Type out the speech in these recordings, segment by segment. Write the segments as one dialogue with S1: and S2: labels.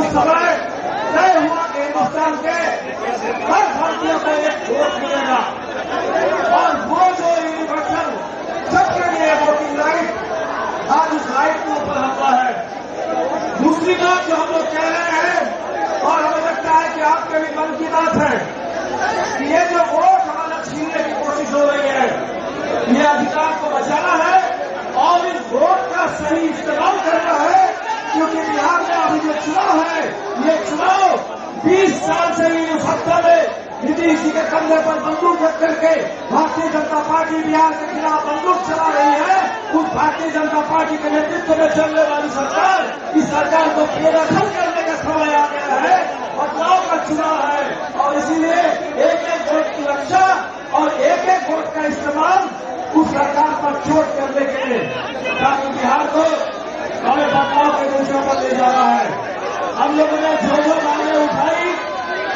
S1: उस समय तय हुआ कि हिंदुस्तान के हर भारतीय को एक वोट मिलेगा और वो जो यूनिवर्सल सबके लिए वोटिंग राइट, आज उस राइट के ऊपर हमला है। दूसरी बात जो हम लोग कह रहे हैं और हमें लगता है कि आपके भी मन की बात है कि ये जो वोट हमारा छीनने की कोशिश हो रही है, ये अधिकार को बचाना है और इस वोट का सही इस्तेमाल करना है, क्योंकि बिहार में अभी जो चुनाव है, ये चुनाव 20 साल से ही सत्ता में नीतीश जी के कंधे पर बंदूक रख करके भारतीय जनता पार्टी बिहार के खिलाफ बंदूक चला रही है। उस भारतीय जनता पार्टी के नेतृत्व में चलने वाली सरकार, इस सरकार को पुनर्गठन करने का समय आ गया है। बदलाव का चुनाव है और इसीलिए एक एक वोट की रक्षा और एक एक वोट का इस्तेमाल उस सरकार पर चोट करने के लिए, ताकि बिहार को हमें बदलाव के दिशा पर ले जाना है। हम लोगों ने जो मांगे उठाई,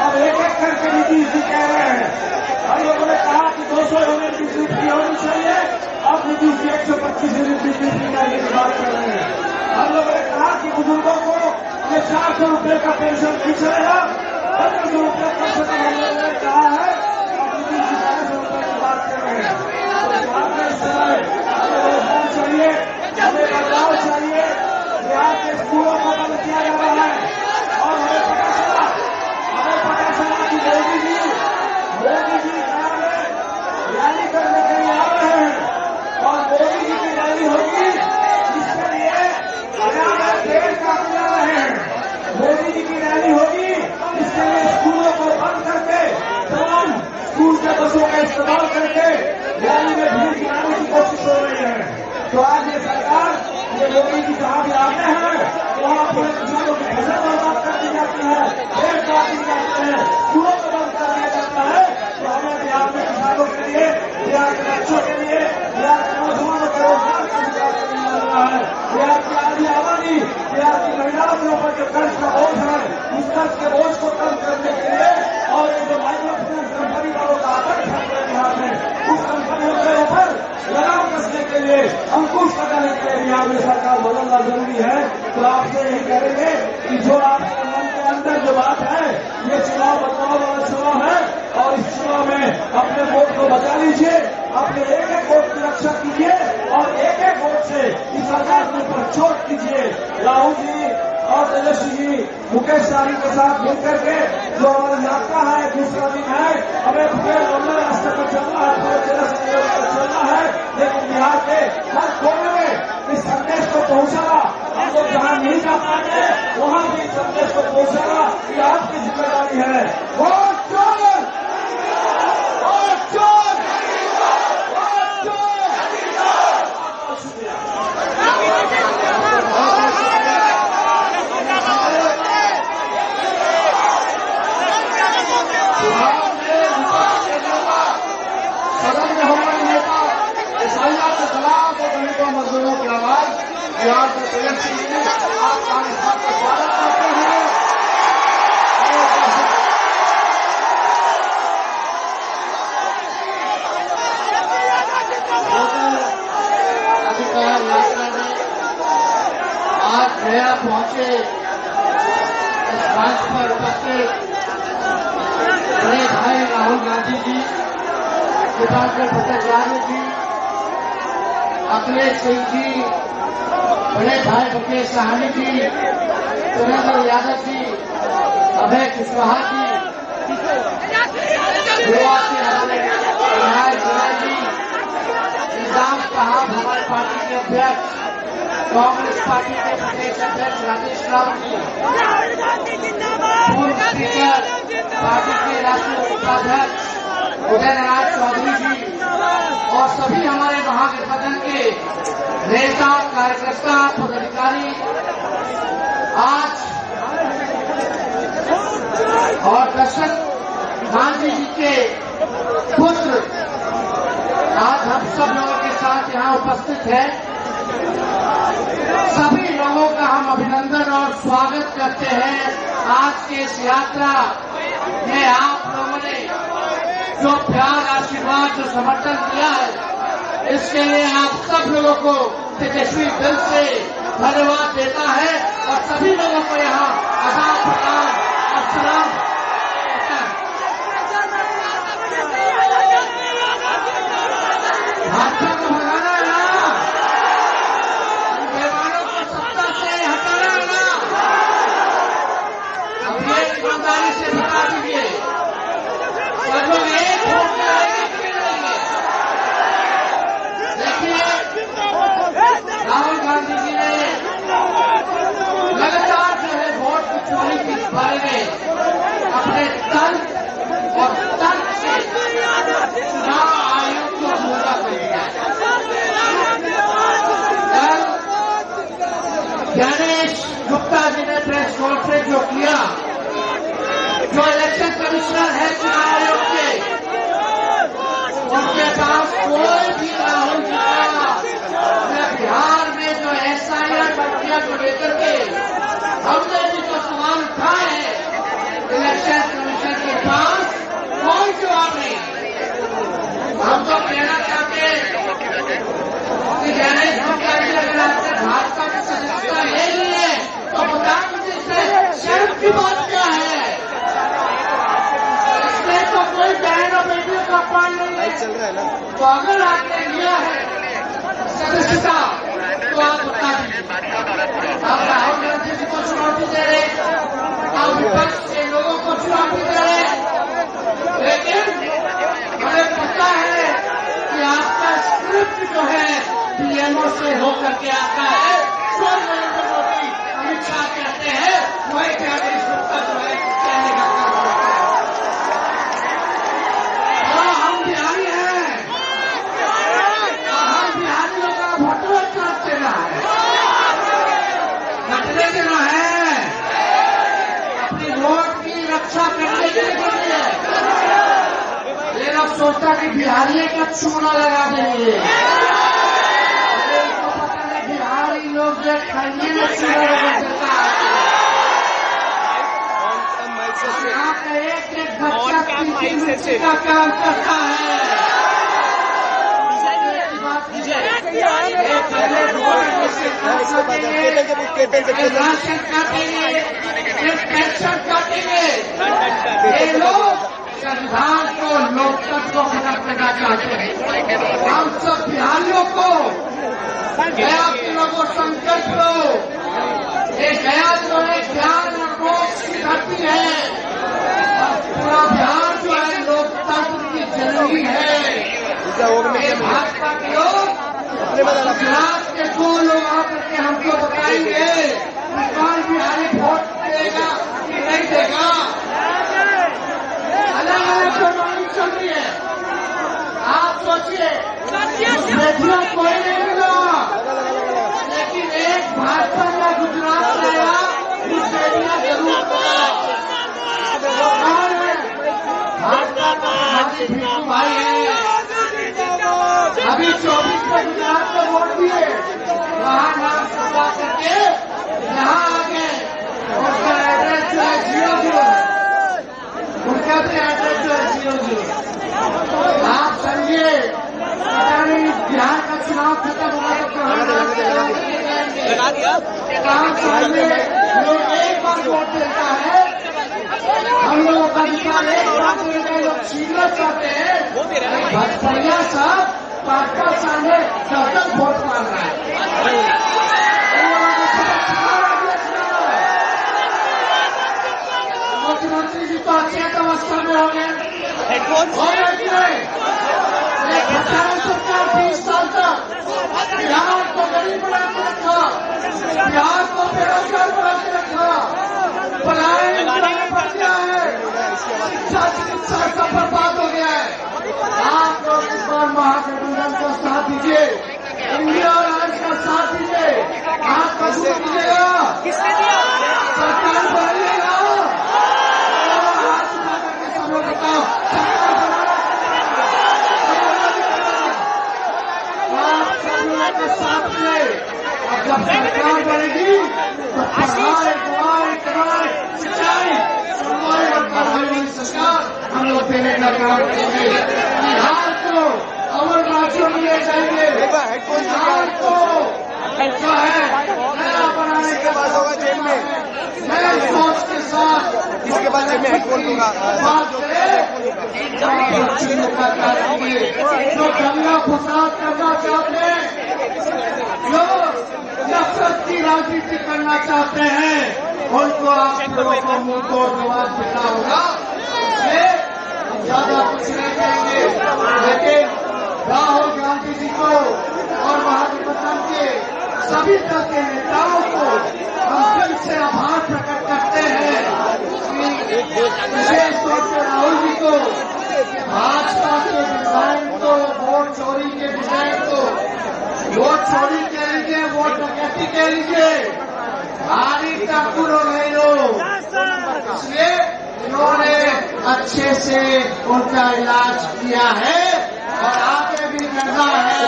S1: अब एक एक करके नीतीश जी कह रहे हैं। हम लोगों ने कहा कि 200 यूनिट बिजली फ्री होनी चाहिए, अब नीतीश जी 125 यूनिट बिजली फ्री करने की बात कर रहे हैं। हम लोगों ने कहा कि बुजुर्गों को ये 400 रुपये का पेंशन नहीं चलेगा, 1500 रुपये पेंशन हम लोगों ने कहा है, अब नीतीश जी 500 रुपये की बात कर रहे हैं। तो बिहार में इस समय हमें रोजगार चाहिए, हमें बदलाव चाहिए। बिहार के स्कूलों को बंद किया जा रहा है और हमें पता चला कि मोदी जी बिहार में रैली करने के लिए आ रहे हैं और मोदी जी की रैली होगी, इसके लिए बिहार में पेड़ काटने जा रहे हैं। मोदी जी की रैली होगी, इसके लिए स्कूलों को बंद करके तमाम स्कूल के बसों का इस्तेमाल करके रैली में भीड़ गिराने की कोशिश हो रही है। तो आज ये सरकार, ये मोदी जी जहां भी आते हैं वहां पूरे किसानों की फसल बर्बाद कर दी जाती है, पेड़ काट दी जाते हैं, स्कूलों को बंद कर दिया जाता है। तो हमें बिहार में किसानों के लिए, बिहार के बच्चों के लिए, बिहार के नौजवानों के रोजगार का विकास करने जा रहा है। बिहार की आधी आबादी, बिहार की महिलाओं के ऊपर जो कर्ज का बोझ है, उस कर्ज के बोझ को कम करने के लिए और ये जो माइक्रो फाइनेंस कंपनी वालों का आतंक है बिहार में, उस कंपनियों के ऊपर लगाम कसने के लिए, अंकुश लगाने के लिए बिहार में सरकार बदलना जरूरी है। तो आपसे यही करेंगे कि जो आपके मन के अंदर जो बात है, ये चुनाव बदलाव वाला चुनाव है और इस चुनाव में अपने वोट को बचा लीजिए, अपने एक एक वोट की रक्षा कीजिए और एक एक वोट से इस सरकार के ऊपर चोट कीजिए। राहुल जी और तेजस्वी जी मुकेश सहनी के साथ मिलकर के जो हमारी यात्रा है, दूसरा दिन है, हमें पूरे लंबे रास्ते पर चलना है, पूरे जिले से चलना है, लेकिन बिहार के हर कोने में इस संदेश को पहुंचाना, हम लोग जहां नहीं जा पाएंगे वहां भी इस संदेश को पहुंचाना ये आपकी जिम्मेदारी है। वोट चोर, वोट चोर, वोट चोर। शुक्रिया। सदन में हमारे नेता ईसाइयों के खिलाफ और दलितों मजदूरों की आवाज बिहार के तेजस्वी जी आप कांग्रेस का स्वागत करते हैं।
S2: अधिकार यात्रा में आज गया पहुंचे इस मंच पर उपस्थित बड़े भाई राहुल गांधी जी, दीपांकर भट्टाचार्य जी, अखिलेश सिंह जी, बड़े भाई मुकेश सहनी जी, सुरेंद्र यादव जी, अभय कुशवाहा जी, गोवा से हमारे विधायक जी, निजाम साहब हमारे पार्टी के अध्यक्ष, कांग्रेस पार्टी के प्रदेश अध्यक्ष राजेश रावत जी, पूर्व स्पीकर पार्टी के राष्ट्रीय उपाध्यक्ष उदय नारायण चौधरी जी और सभी हमारे महागठबंधन के नेता, कार्यकर्ता, पदाधिकारी आज और दर्शक गांधी जी के पुत्र आज हम सब लोगों के साथ यहाँ उपस्थित हैं। सभी लोगों का हम अभिनंदन और स्वागत करते हैं। आज की इस यात्रा में आप लोगों ने जो प्यार, आशीर्वाद, जो समर्थन दिया है, इसके लिए आप सब लोगों को तेजस्वी दिल से धन्यवाद देता है और सभी लोगों को यहाँ आदाब प्रणाम और सलाम करता है। भाजपा को भगाना है ना, बेईमानों को सत्ता से हटाना है ना। अब ये ईमानदारी से बता दीजिए, सब लोग एक वोट लगाएंगे कि नहीं लगाएंगे? देखिए, राहुल गांधी जी ने लगातार जो है वोट की चोरी के बारे में अपने तर्क और तर्क से चुनाव आयोग को पूरा कर दिया। कल ज्ञानेश गुप्ता जी ने प्रेस कॉन्फ्रेंस जो किया, जो इलेक्शन कमिश्नर है चुनाव आयोग के, उनके पास कोई भी राहुल जी का बिहार में जो SIR प्रक्रिया को लेकर के हमने भी जो सवाल उठाए हैं, इलेक्शन कमीशन के पास कोई जवाब नहीं। हम तो कहना चाहते हैं कि ज्ञानेश गुप्ता जी अगर आपने भाजपा की सदस्यता ले ली है तो प्रधानमंत्री से शर्म की बात क्या है? इसमें तो कोई बहन और बेटियों का अपमान नहीं है। तो अगर आपने लिया है सदस्यता तो आप बता दीजिए। आप राहुल गांधी जी को चुनौती दे रहे, आप विपक्ष के लोगों को चुनौती दे रहे, लेकिन हमें पता है कि आपका स्क्रिप्ट जो है PMO से होकर के आता है। जो नरेंद्र मोदी अमित शाह कहते हैं वही ज्ञानेश गुप्ता जो है कहने का काम करता है। और हम बिहारी हैं, हम बिहारियों का भटुआ चाट देना है, बटने देना है, अपनी वोट की रक्षा करने के लिए। ये लोग सोचता कि बिहारी का चूना लगा देंगे, इसको पता नहीं बिहारी लोग जो खाइए में चूना लगा देता है। यहाँ का एक बच्चा मिर्ची का काम करता है। राशन काटेंगे, पेंशन काटेंगे। ये लोग संविधान को, लोकतंत्र को खत्म करना चाहते हैं। हम सब बिहारियों को गया के लोगों संकल्प लो। ये गया जो है ज्ञान और मोक्ष की धरती है, और पूरा बिहार जो है लोकतंत्र की जननी है। ये भाजपा के लोग गुजरात के 2 लोग आकर के हमको बताएंगे कि कौन बिहारी वोट देगा कि नहीं देगा। अलग अलग प्रणाली चल रही है। आप सोचिए, बेटियों कोई नहीं मिला, लेकिन एक भाजपा का गुजरात लाया, उस बेटियां जरूर भाजपा का भाई है। अभी 24 में गुजरात में वोट दिए, वहां नाम छुपा करके यहाँ आ गए। उसका एड्रेस जो है 00, उनका भी एड्रेस जो है 00। आप समझिए, पता नहीं बिहार का चुनाव खत्म हुआ तो कहाँ समझिए। लोग एक बार वोट देता है, हम लोगों का अधिकार एक बार देने लोग छीनना चाहते हैं। भजपरिया साहब 5-5 साल में 10-10 वोट मार रहा है। मुख्यमंत्री जी तो अच्छे अवस्था में हो गए, 20 साल तक बिहार को गरीब बना के रखा, बिहार को बेरोजगार बना के रखा, पलायन बढ़ गया है, शिक्षा चिकित्सा सब बर्बाद हो गया है। आप लोग इस बार महागठबंधन को साथ दीजिए, इंडिया अलायंस का साथ दीजिए, आपका साथ दीजिएगा, सरकार बनाइएगा। हाथ उठा करके सब लोग बताओ, आप सब लोगों के साथ में। और जब सरकार बनेगी तो पढ़ाई, दवाई, कमाई, सिंचाई, सरकारी और पढ़ाई वाली सरकार हम लोग देने का काम करेंगे। बिहार को अमर राज्यों में ले जाएंगे, बिहार को जो है
S1: जेब में,
S2: मैं सोच के साथ
S1: इसके बाद जेब में हेडफोन होगा,
S2: जो दंगा फसाद करना चाहते हैं, जो नफरत की राजनीति करना चाहते हैं, उनको आप लोगों को मुंह तोड़ जवाब देना होगा। इसलिए हम ज्यादा कुछ नहीं कहेंगे, लेकिन राहुल गांधी जी को और महागठबंधन के सभी दल के नेताओं को हम दिल से आभार प्रकट करते हैं। विशेष तौर पर राहुल जी को भाजपा के डिजाइन को, वोट चोरी के डिजाइन को, वोट चोरी कह लीजिए, वोट डकैती कह लीजिए, भारी टक्कर नहीं लो। इसलिए इन्होंने अच्छे से उनका इलाज किया है और आगे भी करना है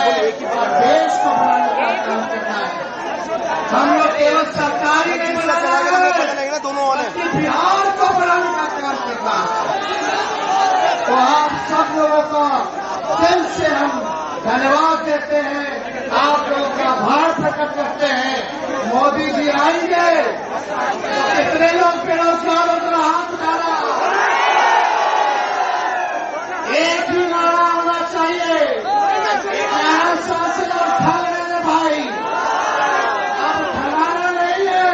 S2: और देश को बनाने का काम करना है। हम लोग केवल सरकारी नहीं बनाना है,
S1: दोनों वाले
S2: बल्कि बिहार को बनाने का काम करना है। तो आप सब लोगों का दिल से हम धन्यवाद देते हैं, आप लोगों का आभार प्रकट करते हैं। मोदी जी आएंगे तो कितने लोग बेरोजगार होकर हाथ उठाना, एक ही नारा होना चाहिए, शासन और ठग रहे भाई, अब ठगाना नहीं है,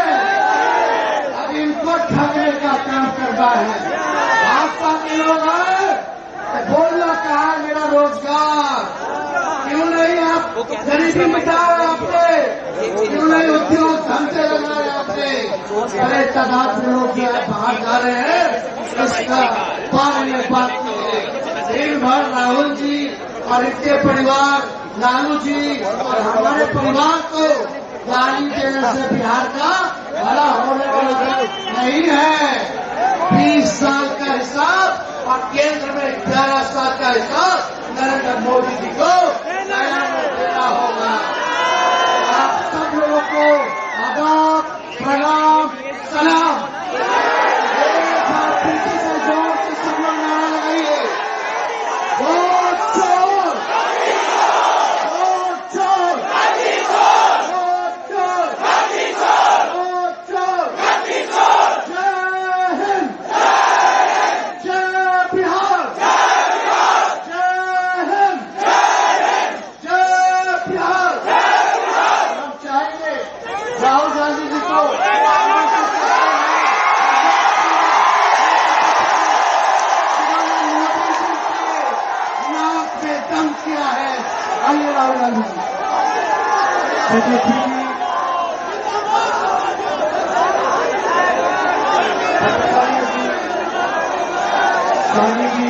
S2: अब इनको ठगने का काम करना है। भाजपा के लोग आए तो बोलना कहा मेरा रोजगार, क्यों नहीं आप गरीबी मिटाए आपने, क्यों नहीं उद्योग धंधे लगाए आपने। बड़े तादाद में लोग जो है बाहर जा रहे हैं, इसका बारे में बात की है। दिन भर राहुल जी और इनके परिवार, लालू जी और हमारे परिवार को गाली देने से बिहार का भला होने वाला नहीं है। 20 साल का हिसाब और केंद्र में 11 साल का हिसाब नरेंद्र मोदी जी को नया देना होगा। आप सब लोगों को आदाब, प्रणाम, सलाम। एक बार पीछे से जोर से सब लोग नारा लगाइए, वोट चोर, वोट चोर, वोट चोर, वोट चोर। जय हिंद, जय बिहार, जय हिंद, जय बिहार। हम चाहेंगे राहुल गांधी जी को नाक पे दम किया है। आइए राहुल गांधी जी। गांधी जी